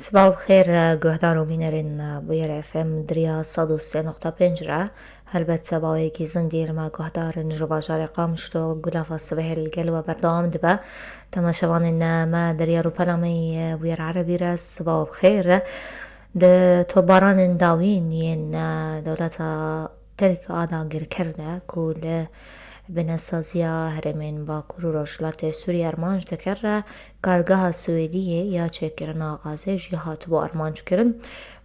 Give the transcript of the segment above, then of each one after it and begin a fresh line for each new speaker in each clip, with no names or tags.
صباح الخير گهدار و بینرین بویر اف ام دریا 103.5 را هلبت سباوی کی زندیر ما گهدارن جو باجار قامشتو گلاف الصبح القل و بردام دبا تماشوان ان ما دریا رو پلامی بویر عربی را صباح الخير ده توباران داوین ین دولت ترک آدا گر کرده کل بناسازیا هرمین باکور و رشلات سوریه ارمانج دکر کارگاه سوئدیه یا چکرنا آغازه جهات بو ارمانج کرن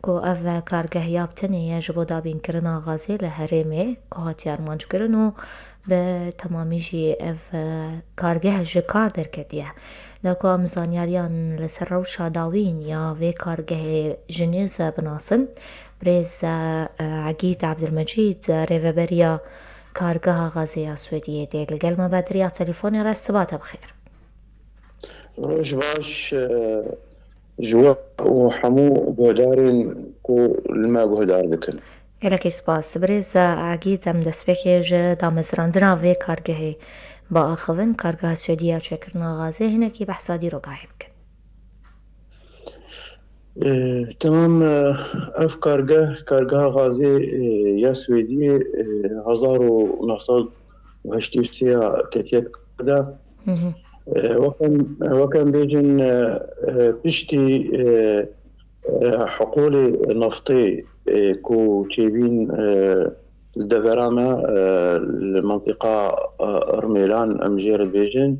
کو اف کارگاه یابتنی یا جبو دابین کرن آغازه لهرمه که هاتی ارمانج کرن و به تمامی جی اف کارگاه جکار درکدیه لکو امزانیاریان لسر روشا داوین یا وی کارگاه جنیز بناسن بريز عقيد عبد المجيد ريفابريا كارقها غازية سويدية ديل القلمة بدريا تليفوني راس صباتا بخير
روش باش جوا وحمو بودارين كو الماء بودار بكن
قالك إسباس بريز عقيد ام دسبكيج دامزراندنا في كارقهي باخذن كارقها سويدية شكرنا غازي هناكي بحسادي رقاعي بكن
تمام. اف كارگاه غازي يا سويدي 1983 كتيك كده وكان بيجن بشتي حقولي نفطي كو تشيبين الدفرامة المنطقة أرميلان أمجير بيجن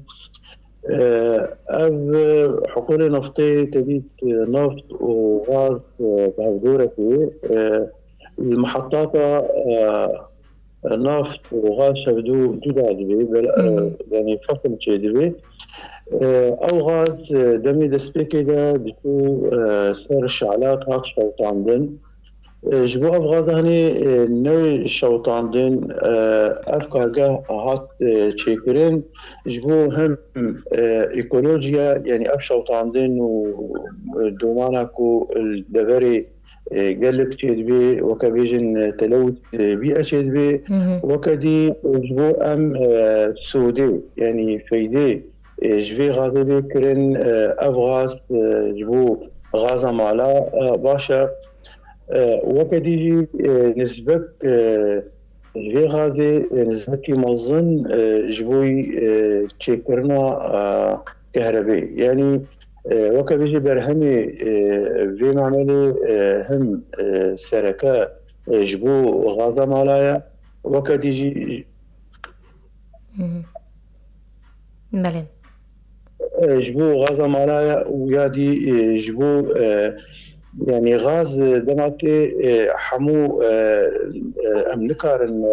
أب حقولي نفطي تبيت نفط وغاز بهدورة فيه المحطات نفط وغاز شبدو جداد بي يعني فصل تشيدبي او غاز دمي دسبيكي دا دكو سر الشعلات هات شوطاندن جبو افغاز هني نوي الشوطاندن افكارقا هات تشيكرين جبو هم ايكولوجيا يعني اف شوطاندن ودوماناكو الدفري قالك تشيدبي وكبيجن تلوث بيئة تشيدبي وكدي جبو ام سودي يعني فيدي جبي غازي بكرن افغاز جبو غازا مالا باشا وكدي نسبة جبي غازي نسبة مظن جبوي تشيكرنا كهربي يعني وكبيجي برهمي في معملي هم سركة جبو غازا مالايا وكديجي
بله
جبو غازا مالايا ويادي جبو يعني غاز دماكي حمو املكارن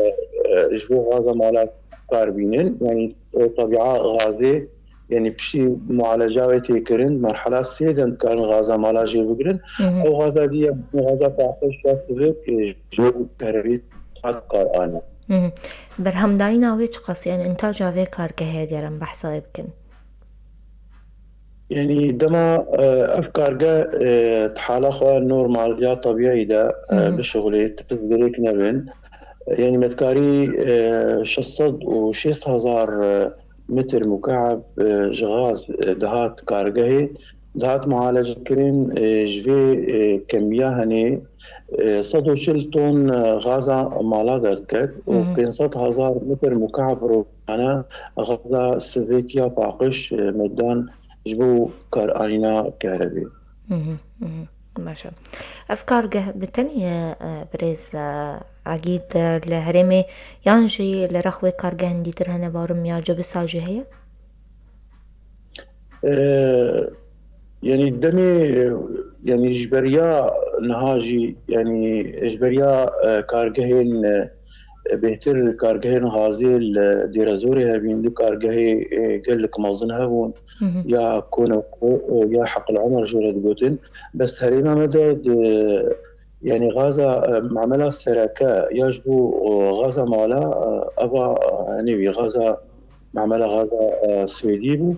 جبو غازا مالا كاربينين يعني طبيعة غازي يعني بشي معالجة تيكرن مرحلة سيدن كان غازا مالا جي بقرن او غازا دي غازا تعطيش شاسبك جو كهربي قرآن
برهم داينا ويش قص يعني انتاج في كارقهي ديرن بحسا يمكن
يعني دما افكار جا تحالخوا نورمال يا طبيعي دا بشغلي تبزدريك نبن يعني متكاري شصد وشيست هزار متر مكعب جغاز دهات كارجهي دهات معالجة كرين جفي كمية هني صدو شلتون غازا مالا دردكت وبينصد هزار متر مكعب روحانا غازا سفيكيا باقش مدان جبو كار آينا كهربي
ماشا أفكار بالتانية بريز عقيد لهرمي يانجي لرخوي كارجه هندي ترهنا بارم يا جب ساجي هي
يعني الدمي يعني جبريا نهاجي يعني جبريا كارجهين بهتر كارجهين غازيل ديرازوري هبين دي كارجهي قال لك مازن هبون يا كونو يا حق العمر جورد قوتن بس هرينا مدد يعني غازا معملة السراكة يجبو غازا مالا أبا يعني غازا معملة غازا سويديبو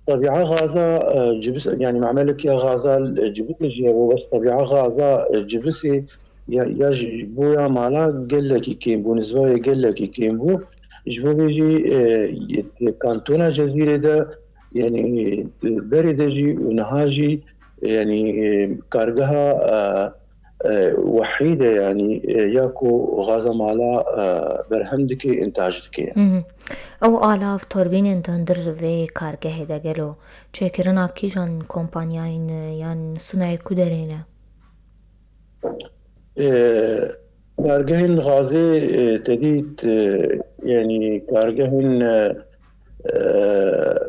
طبيعة غازا جبس يعني معملك يا غازا جبت جيبو بس طبيعة غازا جبسي يا جبو يا مالا قال لك كيمبو نسبة قال لك كيمبو جبو بيجي كانتونا جزيرة ده يعني بري دجي ونهاجي يعني كارجها وحيدة يعني ياكو غازة مالا برهمدكي انتاجتكي.
او آلاف توربین دندر و کارگه دگلو چکرنا کیجان کمپانیاین یان سنای کودرینه.
كارجهن غازي تديت يعني كارجهن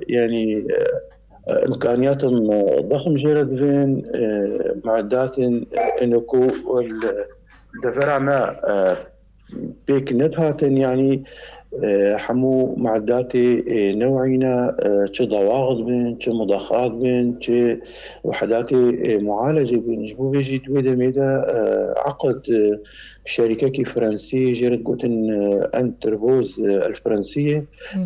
يعني إمكانياتهم ضخم جرد فين معدات إنكو الدفرع ما بيك نتهاتن يعني حمو معداتي نوعينا شو ضواغط بين شو مضخات بين شو وحداتي معالجة بين جبو بيجي تويدا ميدا عقد شركة كي فرنسية جرت قوتن انتربوز الفرنسية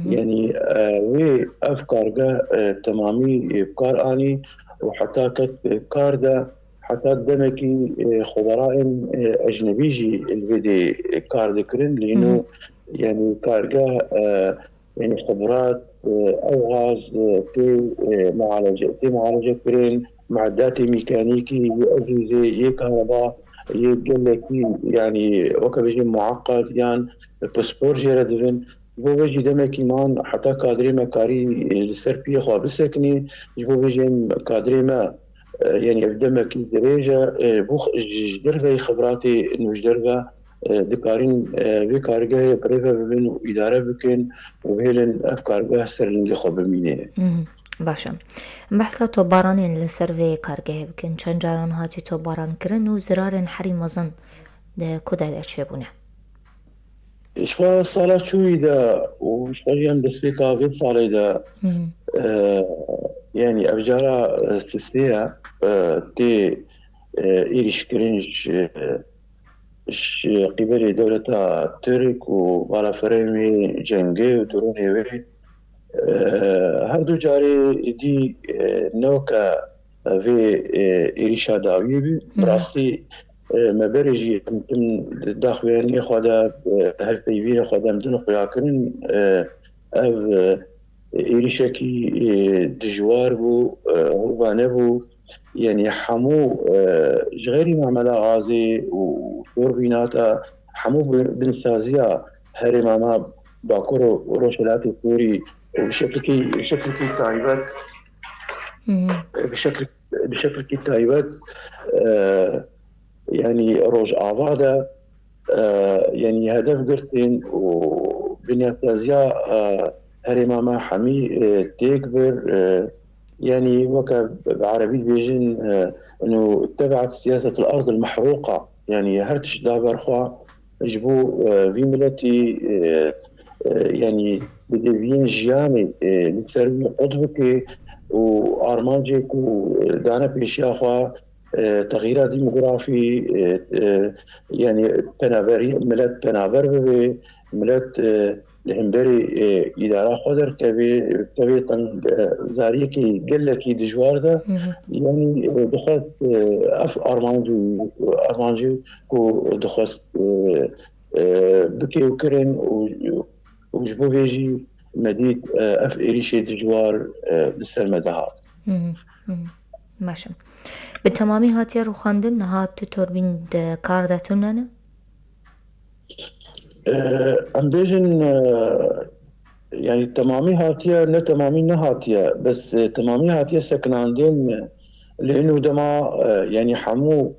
يعني وي افكار تمامي بكار اني وحتى كت كاردا حتى دمكي خبراء اجنبيجي الفيدي كار ذكرن لانه يعني كارجا يعني خبرات او غاز في معالجه كرين معدات ميكانيكي اجهزه كهرباء يقلكي يعني وكبجي معقد يعني باسبور جيردفن جبو بيجي دمكي مان حتى كادري مكاري السربيه خو بسكني جبو بيجي كادري ما يعني دمكي درجه بوخ جدرفه خبراتي انه جدرفه دكارين بكارجه بريفا ببين وإدارة بكن وهيلن أفكارجه سرلنجي خو بمينه.
باشه. بحثا تو بارانین لسر و کارگه بکن چند جاران هاتی تو باران کرن و زرارن حری مزن ده کده ده چه بونه؟
إشوا صالة شوي دا وإشوا جيان بسبيكا ويب صالة دا يعني أبجارة سيسيا تي إيريش كرينش قبل دولة ترك وبالا فريمي جنگي ودروني وي هەردوو جارێ دی نەوەکە vê êrişa dawiyê bî rastî me berê jî em daxuyaniyê xwe de hevpeyvînê xwe de em din xuyakirin ev êrişekî dijwar bû hûba nebû yani hemû ji xêrî mamela gazê û torbînata hemû binsaziya herêma me Bakur û Rojhilatê Sûrî بشكل تايبات بشكل تايبات يعني روج آفادا يعني هدف قرتين وبنية تازيا هرما ما حمي تكبر يعني وكا بعربي بيجن انه اتبعت سياسة الارض المحروقة يعني هرتش دابر خوا جبو في ملتي يعني بدوين جياني لسروي قطبك وارمانجك ودانا بيشياخوا تغيير ديموغرافي يعني ملت بنابر بي ملت الهمبري إدارة خضر كبي طن زاريكي قلكي دجوار ده يعني دخلت أف أرمانجي كو دخلت بكي وكرن وجبو فيجي مديد اف إيريشي دجوار للسرمدهات.
باشه. به تمامی هاتیه رو خواندن نهات تو توربین کار دتوننه؟
ام بيجن يعني تمامي هاتية نه تمامي نه هاتية بس تمامي هاتية سكناندين لانه دما يعني حمو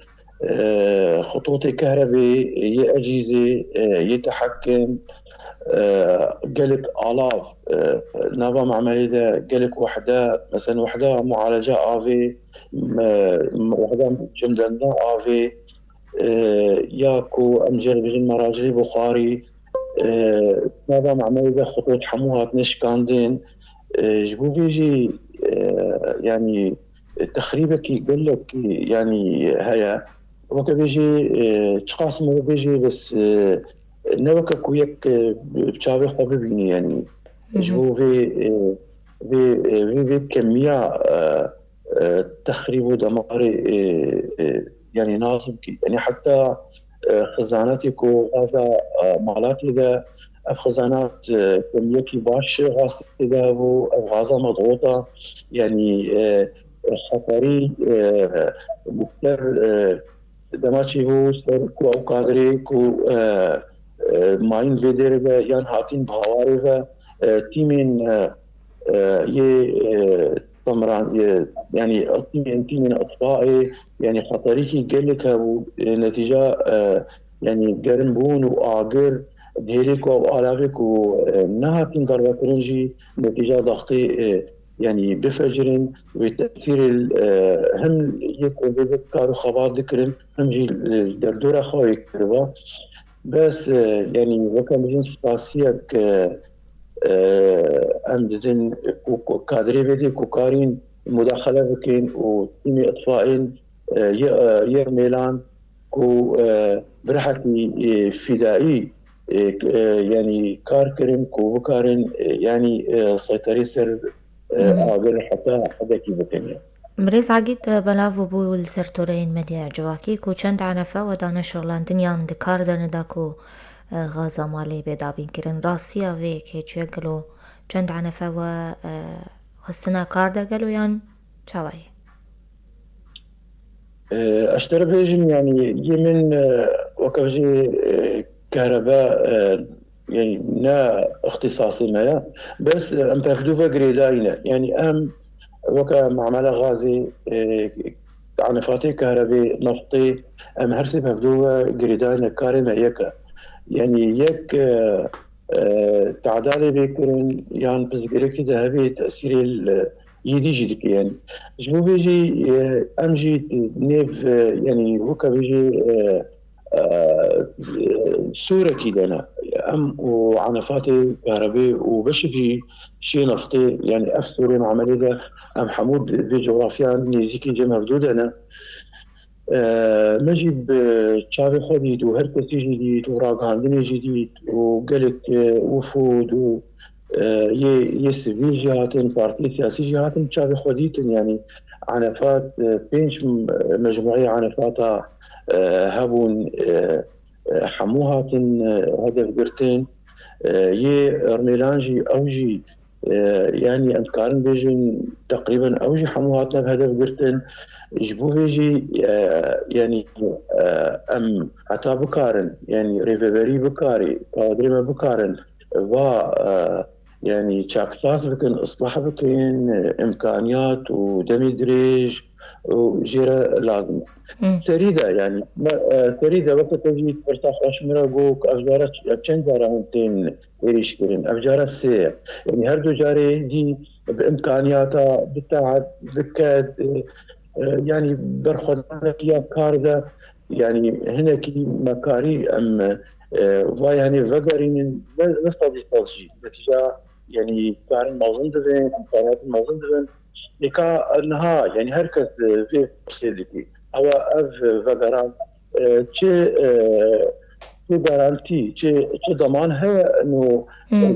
خطوط كهربي يأجهزة يتحكم قالك آلاف نظام عملي ده قالك وحدة مثلا وحدة معالجة آفي وحدة جمدان آفي ياكو أمجر بجن مراجعي بخاري نظام عملي ده خطوط حموها نشكاندين جبو بيجي يعني تخريبك يقول لك يعني هيا وكا بيجي تقاسم بيجي بس نوكا كويك بشابه خو ببيني يعني جبو في كمية تخريب ودمار يعني ناظم يعني حتى خزاناتي كو غازا مالاتي ذا اف خزانات كمية باش غاز تذهبوا او غازا مضغوطة يعني خطری بسر دماچی بو سر کو او کادری کو ماین ویدر و یان هاتین باوار و تیمین طمران يعني تيمين اطفائي يعني خطريكي قال لك نتيجه يعني قرن بون واجر دهيلك وآلافك ونهاتين ضربة كرنجي نتيجة ضغطي يعني بفجرن وتأثير هم يكون بذكر خبار ذكرن هم جي الدردورة خوي كربا بس يعني وكان بجن سباسيك ام ددن كادري بدي كوكارين مداخله بكين وتيمي اطفائين يرميلان كو برحكي فدائي يعني كاركرين كو بكارين يعني سيطري سر اقل حتى حدكي بكين
مريز عقيد بلافو بو السرتورين مديا جواكي كو چند عنفا و دانش شغلان دنیان دکار دن داكو غازا مالي بيدابين كرن راسيا في كي چوغلو چند عنفا و خستنا كار داقلو يان چاوائي
اشترى بيجن يعني يمن وكفجي كهرباء يعني نا اختصاصي ما بس ام بفدوفا قريداينا يعني ام وكا معمل غازي عنفاتي كهربي نفطي ام هرسي بفدوفا قريداينا كارما يكا يعني يك تعدالي بيكرن يعني بس قريكتي ذهبي تأثير يدي جدك يعني جبو بيجي امجي نيف يعني وكا بيجي صورة كده أنا أم وعنفاتي كهربي وبشفي شيء نفطي يعني أفسوري مع عملية أم حمود في جغرافيا نيزيكي جمع فدود أنا نجيب تشافي خديد وهركسي جديد وراقاندني جديد وقلت وفود و يسبي جهاتن بارتي سياسي جهاتن تشافي خديد يعني عنفات بينش مجموعية عنفات هبون حموهاتن هدف قرتين رميلانجي أوجي يعني أنكارن بيجن تقريبا أوجي حموهاتنا بهدف قرتين جبو بيجي يعني أم حتى بكارن يعني ريفيبري بكاري قادرين بكارن و يعني تشاكساس بكن إصلاح بكن إمكانيات ودمي دريج وجيرة لازم سريدة يعني سريدة وقت تجي ترتاح أشمرة جوك أفجارة كم جارة هنتين إيش كرين أفجارة سير يعني هردو جاري دي بإمكانياتها بتاعت بكاد يعني برخدنا فيها كاردا يعني هنا كي مكاري أم يعني فقرين نستطيع تلجي نتيجة يعني كارن موزن دبن إمكانيات موزن دبن لكا أنها يعني هركز في فرصيدكي أو أف فقران چه garanti çe daman he no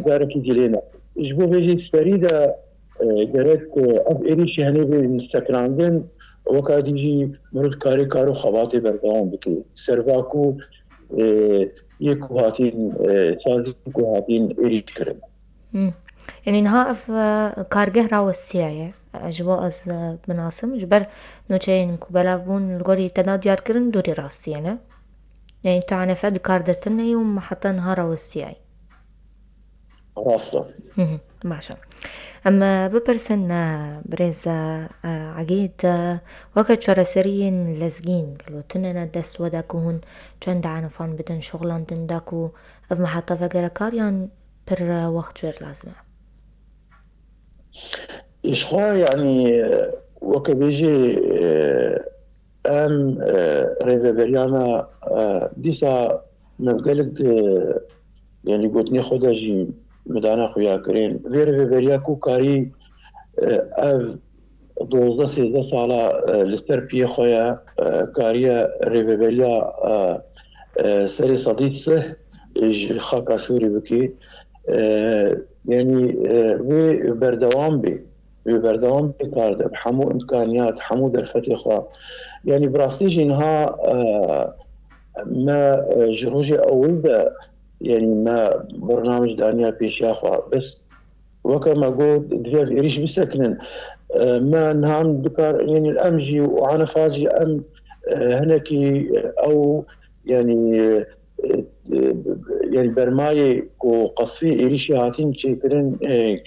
garekî dilêne ji bo vê jî serî de gerek ev êrişî henê vê müsteqirandin weka dî jî mirov karê karo xebatê berdewam bike serva ku yê ku hatîn sazî ku hatîn êrîş kirin
يعني نها اف كارجه راوستيايا جبو از بناسم جبر نوچين كوبلاف بون الغوري تنا ديار كرن دوري راستيانا يعني تعني فد كاردتن يوم حتى نها راوستياي
راستا
باشا اما بپرسن بريزا عقيد وقت شرسرين لزقين قالوا تننا دست وداكو هون چند عنفان بدن شغلان دنداكو اف محطة فقر كاريان بر وقت جير لازمه
إشخاء يعني وكبيجي أم ريفيبريانا ديسا مبقلق يعني قلتني خدا جي مدانا خويا كرين في ريفيبريا كو كاري أف 12 سالة لستر بيه خويا كاريا ريفيبريا سري صديقه خاكا سوري بكي يعني في بردوام بي بردوام بكارده بحمو إمكانيات حمو درفتي خوا يعني براستيج إنها ما جروجي أول ده يعني ما برنامج دانيا بيش ياخوا بس وكما قلت دفاف إريش بسكنن ما نهام بكار يعني الأمجي وأنا فاجي أم هنكي أو يعني يعني برماي كو قصفي إيريشي هاتين شكرن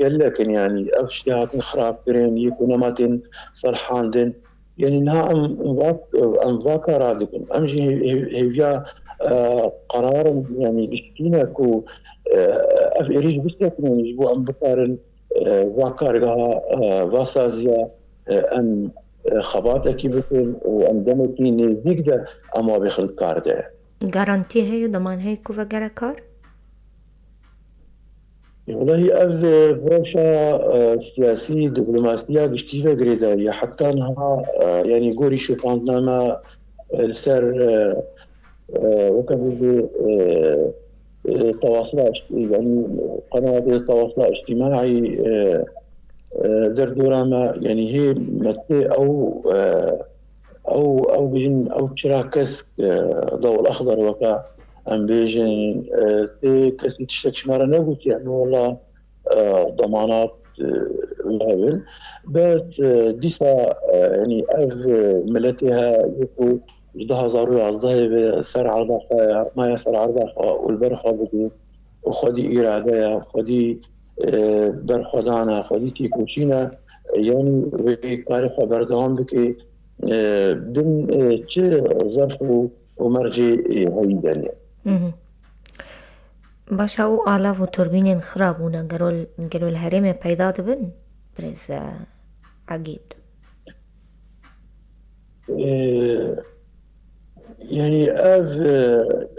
قال لك يعني أفشي هاتين خراب كرين يكون ماتين صلحان دين يعني نها أم فاكا رادكن أمجي هيفيا قرار يعني بشتينا كو أف إيريش بشتكن يعني جبو أم بكارن واكارغا واسازيا ان خباتكي بكن وان دمكي نزدیک ده اما بخل کار ده
جارانتي هي ضمان هي كوفا جرا كار؟
والله اف برشا سياسي دبلوماسية بشتيفة قريدة حتى انها يعني قوري شوفاندنا السر وكان تواصل يعني قناة التواصل الاجتماعي دردورama yani he متى او بيجن او تشراكس ضوء الاخضر وكا ام بيجن تي كسي تشتكش مره نقول يعني والله ضمانات الهبل بس ديسا يعني اف ملتها يكو جدها زارو عزده سر عرضها ما يسر عرضها والبرخة بدي وخدي إرادة خدي برخدانا خدي تيكوشينا يعني بكارفة بردوام بكي بن چه ظرف ومرجي هيدا
باش او آلاف و توربينين خرابونا قالوا الهرم پیدا دبن برز عقيد
يعني اف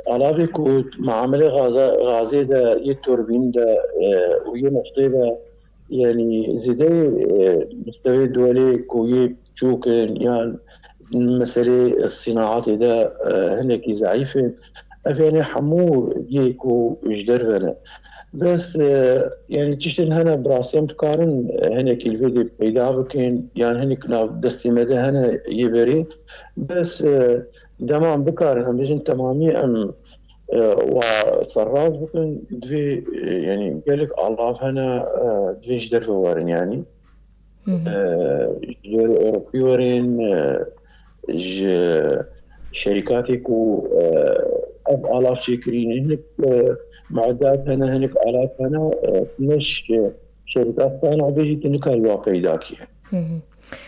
علاقه كود معامله غازي ده يتوربين ده ويا نفطي ده يعني زيدي مستوى الدولي كوي تشوكن يعني مسألة الصناعات ده هناك ضعيفة يعني حمو جيكو جدربنا بس يعني تشتن هنا براسيم تقارن هنا الفيديو بيدا بكين يعني هناك دستي مدى هنا يبري بس دمام بكار هم بيجن تمامي ام وصراف بكن دوي يعني قالك الله هنا دوي جدر فوارن يعني جدر اوروبي ورين شركاتك و اف الاف شكرين هناك معدات هنا هناك الات هنا مش شركات ثانية بيجي تنكر الواقع داكي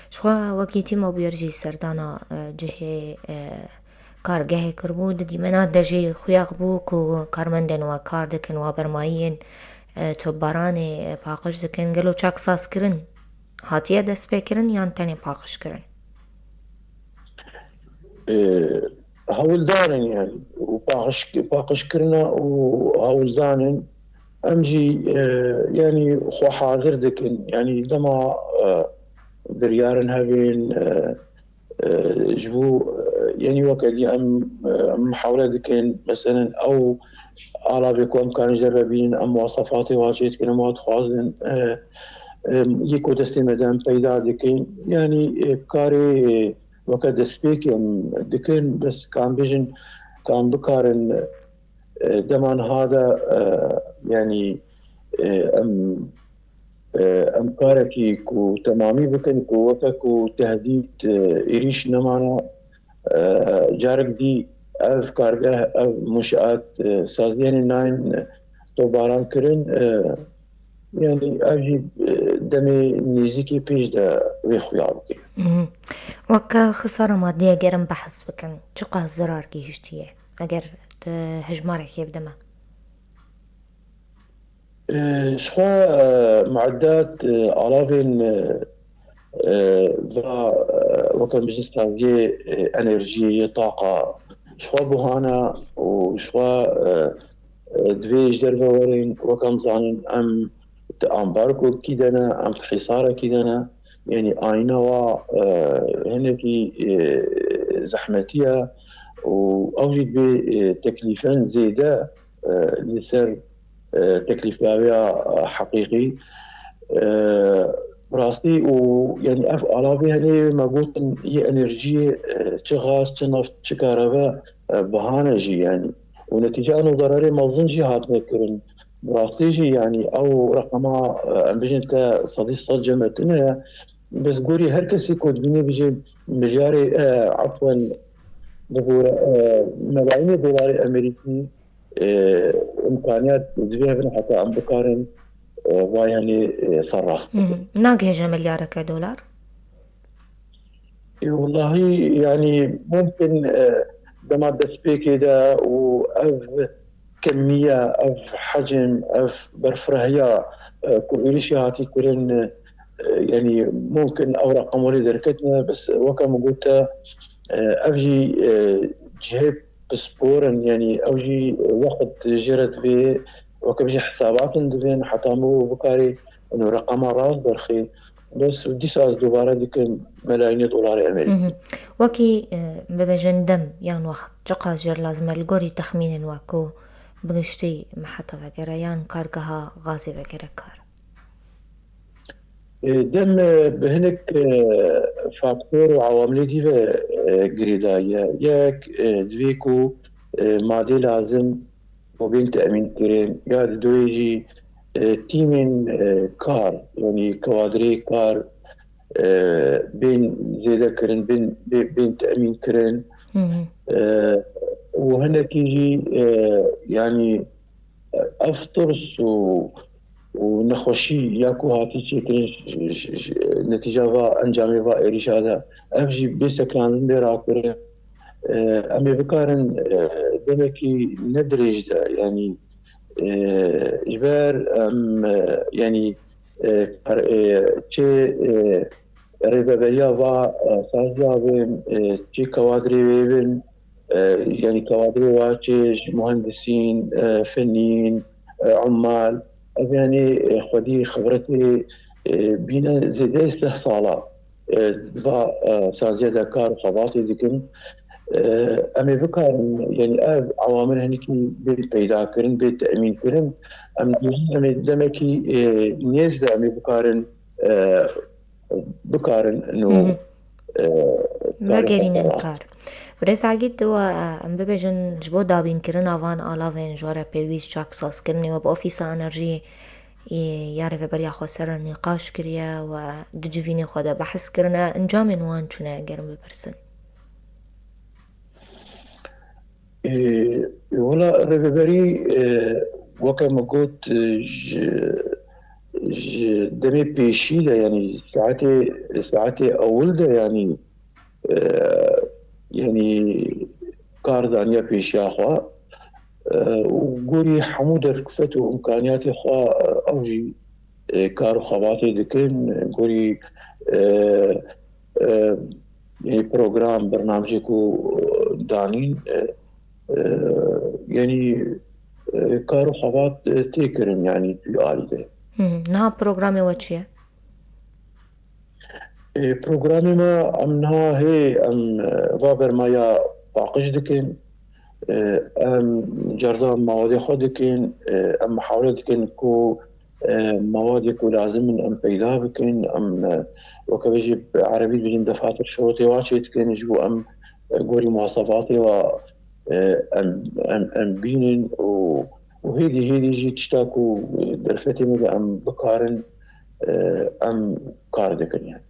شخوا وكيتي ما بيرجي سردانا جهي کارگه کربو ددی منا دجی خویاق بو کو کارمندن و کار دکن و برمایین تو باران پاقش دکن گلو چاک ساس کرن هاتیه دست بکرن یان تنی پاقش کرن
هولدانن يعني وباقش كرنا وهولدانن امجي يعني خو حاضر دكن يعني دما بريارن هبين جبو يعني وكدي ام محاولة دكن مثلا او على بكم امكان جربين ام مواصفاتي واجهت كلمات خوازن يكو دستي مدام پیدا دكن يعني كاري وقت سبيكم دكن بس كان بيجن كان بكارن دمان هذا يعني ام ام كاركي كو تمامي بكن كو وكو تهديد إريش نمانا جارك دي اف كارجه اف منشآت سازين ناين تو باران كرن يعني اجي دمي نيزيكي بيش دا ويخويا بكي
وكا خسارة مادية گرم بحث بکن چقه زرار کی هشتیه اگر هجمارك يبدما
شخوا معدات آلافين وكان بجنس تاجي انرجي طاقة شخوا بوهانا وشخوا دويج دربا ورين وكان زانين ام باركو كيدنا ام حصارة كيدنا يعني آينا و هنكي زحمتية وأوجد بتكليفان زيادة لسر تكليف حقيقي براستي ويعني اف على هني ما قلت هي انرجي تغاز تنفط تكهرباء بهانجي يعني ونتيجة انه ضرري مظن جهات مكرن براستي جي يعني او رقما ام بيجن تا صديق صد جمعتنا بس قولي هر كسي كود بيني بيجي ملياري عفوا ملايين دولار أمريكي إمكانيات تزويها حتى عم بقارن ويعني صراحة.
ناقهجة مليارك دولار.
والله يعني ممكن دما دسبيكي دا وأف كمية أف حجم أف برفرهيا كل شيء هاتي كلن يعني ممكن أوراق قمولي دركتنا بس وكما قلت أفجي جهة بسبورا يعني أوجي وقت جرت في وكبجي حسابات دفين حتى مو بكاري إنه رقم راس برخي بس ودي ساز دوباره ديك ملايين دولار أمريكي.
وكي ببجن دم يان وقت جقا جر لازم الجوري تخمين واكو بغشتي محطة وغيره يان كارقها غازي وغيره كار.
دم بهنك فاكتور وعوامل دي جريدايا ياك دويكو مادي لازم وبين تأمين كريم يا دويجي تيمين كار يعني كوادري كار بين زيادة كرن بين تأمين كرن وهنا كيجي يعني أفطرس ونخوشي ياكو هاتي تشكل نتيجة فا أنجامي فا إيريش هذا أفجي بيسكران ديرا كرن أمي بكارن دمكي ندرج دا يعني جبار أم يعني چه رهبریا و سازیا بین چه کوادری بین يعني كوادري واجج مهندسين فنيين عمال يعني خدي خبرتي بينا زي استحصالات فا سازيا دكار خباطي ديكن أمي بكارن يعني عوامل هنيكي بيت بيدا كرن بيت تأمين كرن أمي دمكي نيزدا أمي بكارن إنه
وگرین کار برس عگید و ام ببجن جبو دابین کرن آوان آلاوین جواره پیویز چاک ساز کرنی و با اوفیس انرژی یاره و بریا خسر نقاش کریه و دجوینی خود بحث کرنه انجام نوان چونه گرم بپرسن
ولا رهبری وكما قلت دمي بيشي ده يعني ساعتي أول ده يعني يعني كاردانيا بيشي أخوا وقولي حمودة ركفت وإمكانياتي أخوا أوجي كارو خباتي دكين قولي يعني بروجرام برنامجكو دانين يعني كارو خبات تيكرن يعني في آلي ده
نها بروگرامی و چیه؟
بروجرامي ما أمنها هي أم بابر مايا باقش دكين أم جردان مواد خود دكين أم محاولة دكين كو مواد كو لازم من أم بيدا بكين أم وكبيجي عربي بجين دفاتر شروطي واشي دكين يجبو أم قولي مواصفاتي و أم بينين وهيدي جي تشتاكو درفتي مدى أم بكارن أم كار دكين يعني.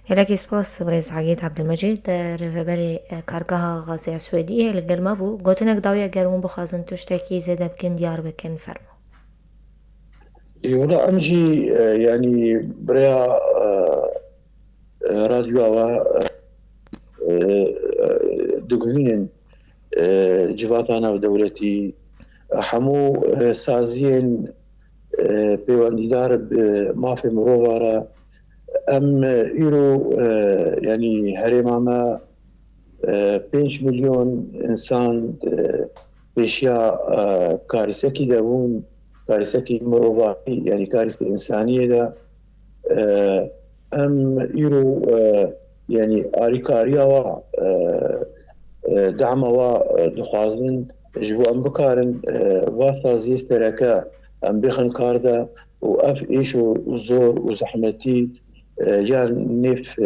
هلاكي سپاس برز عقید عبدالمجید رهبری کارگاه غازی السويدية لقل ما بو قوتنك داوية قرمون بخازن تشتكي زيدا بكن ديار بكن فرمو
ولا أمجي يعني بريا راديو أوا دقهين جواتانا ودولتي حمو سازين بيوانديدار ما في مروفارا أم إيرو يعني هرماما 5 مليون إنسان بيشيا كارثة داون كارثة مروفاري يعني كارثة إنسانية دا أم إيرو يعني آريكاريا و دعم و دخوازن جبو أم بكارن واسازي استراكا أم بيخن كاردا وأف إيشو زور وزحمتي جان نف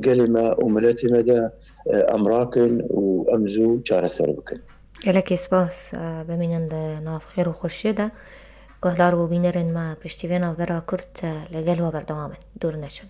قلمة وملاتي مدى أمراكن وأمزو شار السربكن
هلاكي سپاس بمینند ناف خیر و خوشی ده گهدار و بینرن ما پشتیوین و برا کرد لگل و بردوامن دور نشن